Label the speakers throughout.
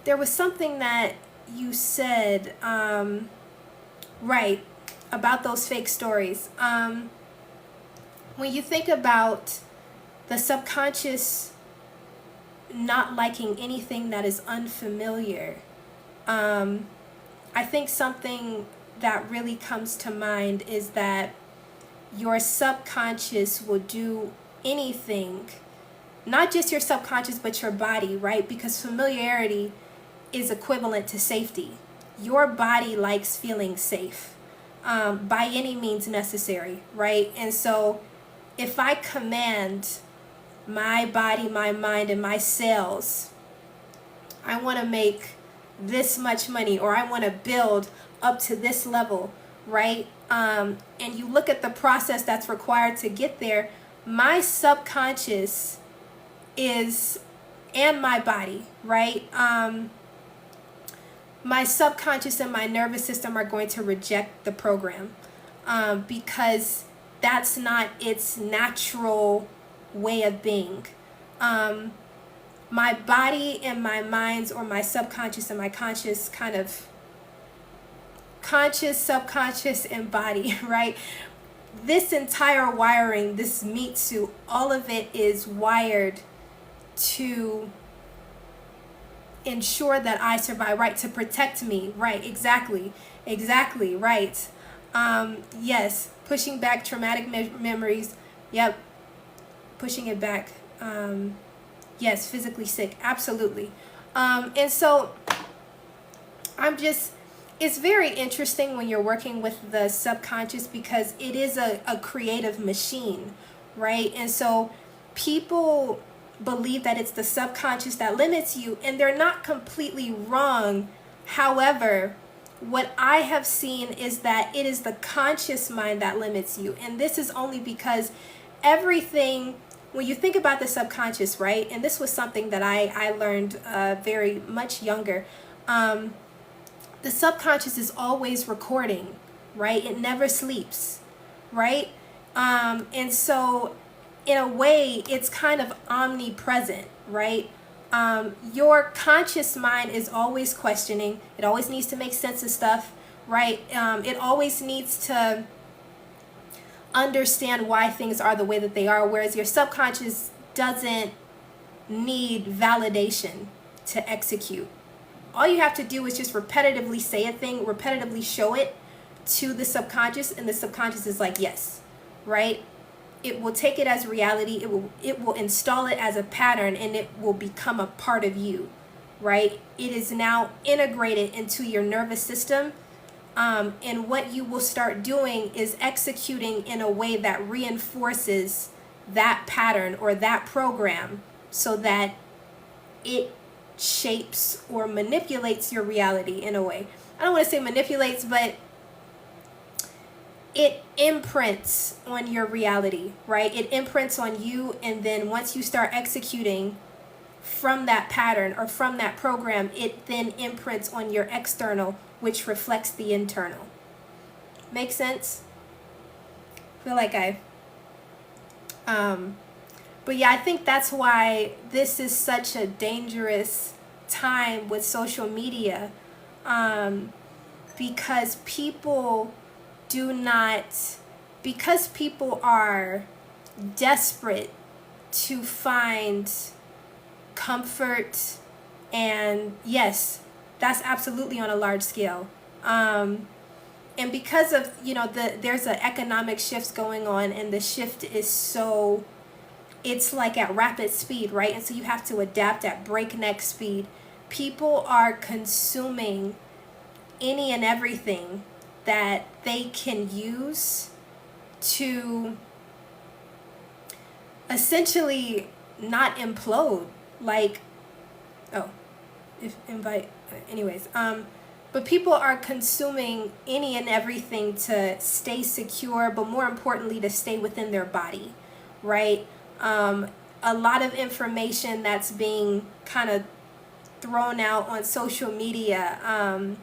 Speaker 1: there was something that you said, right, about those fake stories. When you think about the subconscious not liking anything that is unfamiliar, I think something that really comes to mind is that your subconscious will do anything, not just your subconscious, but your body, right? Because familiarity is equivalent to safety. Your body likes feeling safe, by any means necessary, right? And so if I command my body, my mind, and my cells, I want to make this much money, or I want to build up to this level, right? And you look at the process that's required to get there, my subconscious is, and my body, right? My subconscious and my nervous system are going to reject the program, because that's not its natural way of being. My body and my minds, or my subconscious and my conscious, kind of conscious, subconscious, and body, right? This entire wiring, this meat suit, all of it is wired to ensure that I survive, right? To protect me, right? Exactly, right. Yes, pushing back traumatic memories. Yep, pushing it back. Yes, physically sick, absolutely. And so it's very interesting when you're working with the subconscious, because it is a creative machine, right? And so people believe that it's the subconscious that limits you, and they're not completely wrong. However, what I have seen is that it is the conscious mind that limits you. And this is only because everything, when you think about the subconscious, right? And this was something that I learned very much younger. The subconscious is always recording, right? It never sleeps, right? And so in a way, it's kind of omnipresent, right? Your conscious mind is always questioning. It always needs to make sense of stuff, right? It always needs to understand why things are the way that they are, whereas your subconscious doesn't need validation to execute. All you have to do is just repetitively say a thing, repetitively show it to the subconscious, and the subconscious is like, yes, right? It will take it as reality. It will install it as a pattern, and it will become a part of you, right? It is now integrated into your nervous system. And what you will start doing is executing in a way that reinforces that pattern or that program, so that it shapes or manipulates your reality in a way. I don't want to say manipulates, but it imprints on your reality, right? It imprints on you, and then once you start executing from that pattern or from that program, it then imprints on your external, which reflects the internal. Make sense? I feel like but yeah, I think that's why this is such a dangerous time with social media, because people because people are desperate to find comfort, and yes, that's absolutely on a large scale. And because of, there's an economic shift going on, and the shift is it's like at rapid speed, right? And so you have to adapt at breakneck speed. People are consuming any and everything that they can use to essentially not implode. Like, anyways, but people are consuming any and everything to stay secure, but more importantly, to stay within their body, right? A lot of information that's being kind of thrown out on social media,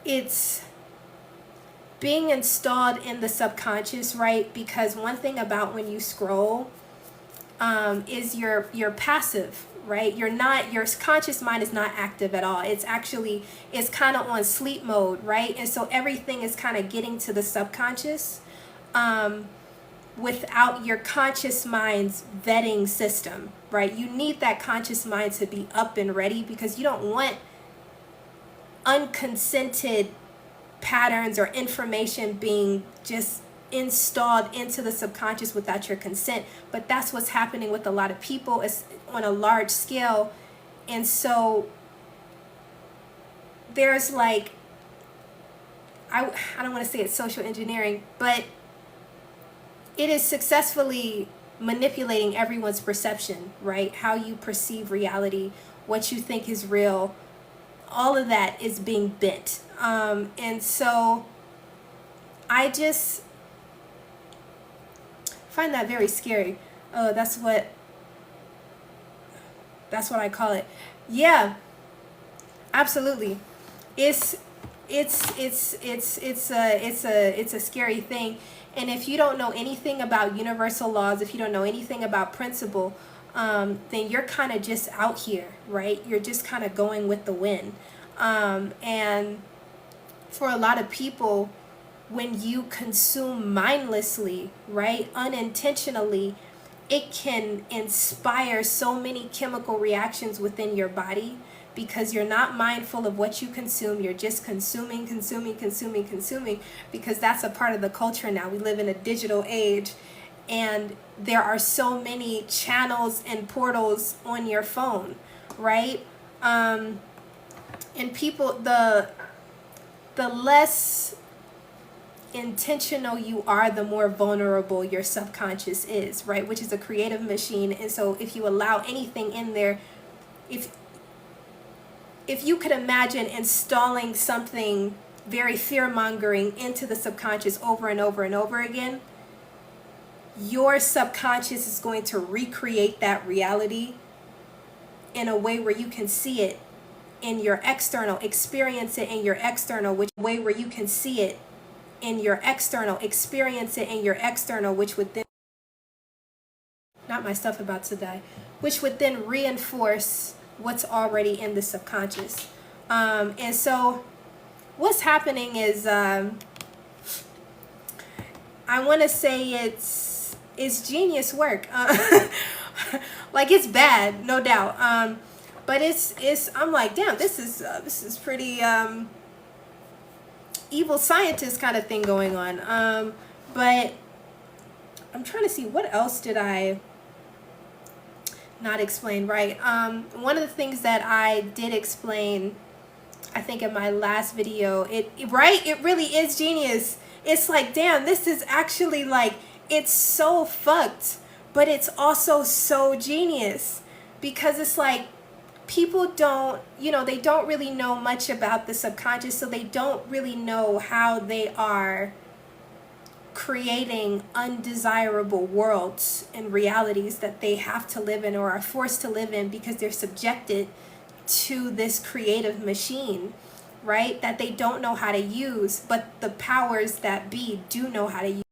Speaker 1: it's being installed in the subconscious, right? Because one thing about when you scroll, is you're passive, right? Your conscious mind is not active at all. It's kind of on sleep mode, right? And so everything is kind of getting to the subconscious without your conscious mind's vetting system, right? You need that conscious mind to be up and ready, because you don't want unconsented patterns or information being just installed into the subconscious without your consent. But that's what's happening with a lot of people, is on a large scale. And so there's like, I don't want to say it's social engineering, but it is successfully manipulating everyone's perception, right? How you perceive reality, what you think is real, all of that is being bent. And so I just find that very scary. Oh, that's what I call it. Yeah, absolutely. It's a scary thing. And if you don't know anything about universal laws, if you don't know anything about principle, then you're kind of just out here, right? You're just kind of going with the wind. And for a lot of people, when you consume mindlessly, right, unintentionally, it can inspire so many chemical reactions within your body, because you're not mindful of what you consume. You're just consuming, because that's a part of the culture now. We live in a digital age, and there are so many channels and portals on your phone, right? And people, the less intentional you are, the more vulnerable your subconscious is, right? Which is a creative machine. And so if you allow anything in there, if you could imagine installing something very fear-mongering into the subconscious over and over and over again, your subconscious is going to recreate that reality in a way where you can see it in your external, experience it in your external, which way where you can see it in your external, experience it in your external, which would then, not my stuff about to die, which would then reinforce what's already in the subconscious. And so what's happening is, I want to say it's genius work. Like, it's bad, no doubt. But it's I'm like, damn, this is pretty evil scientist kind of thing going on. But I'm trying to see, what else did I not explain, right? One of the things that I did explain, I think in my last video, it really is genius. It's like, damn, this is actually like, it's so fucked, but it's also so genius, because it's like, people don't, they don't really know much about the subconscious, so they don't really know how they are creating undesirable worlds and realities that they have to live in, or are forced to live in, because they're subjected to this creative machine, right, that they don't know how to use, but the powers that be do know how to use.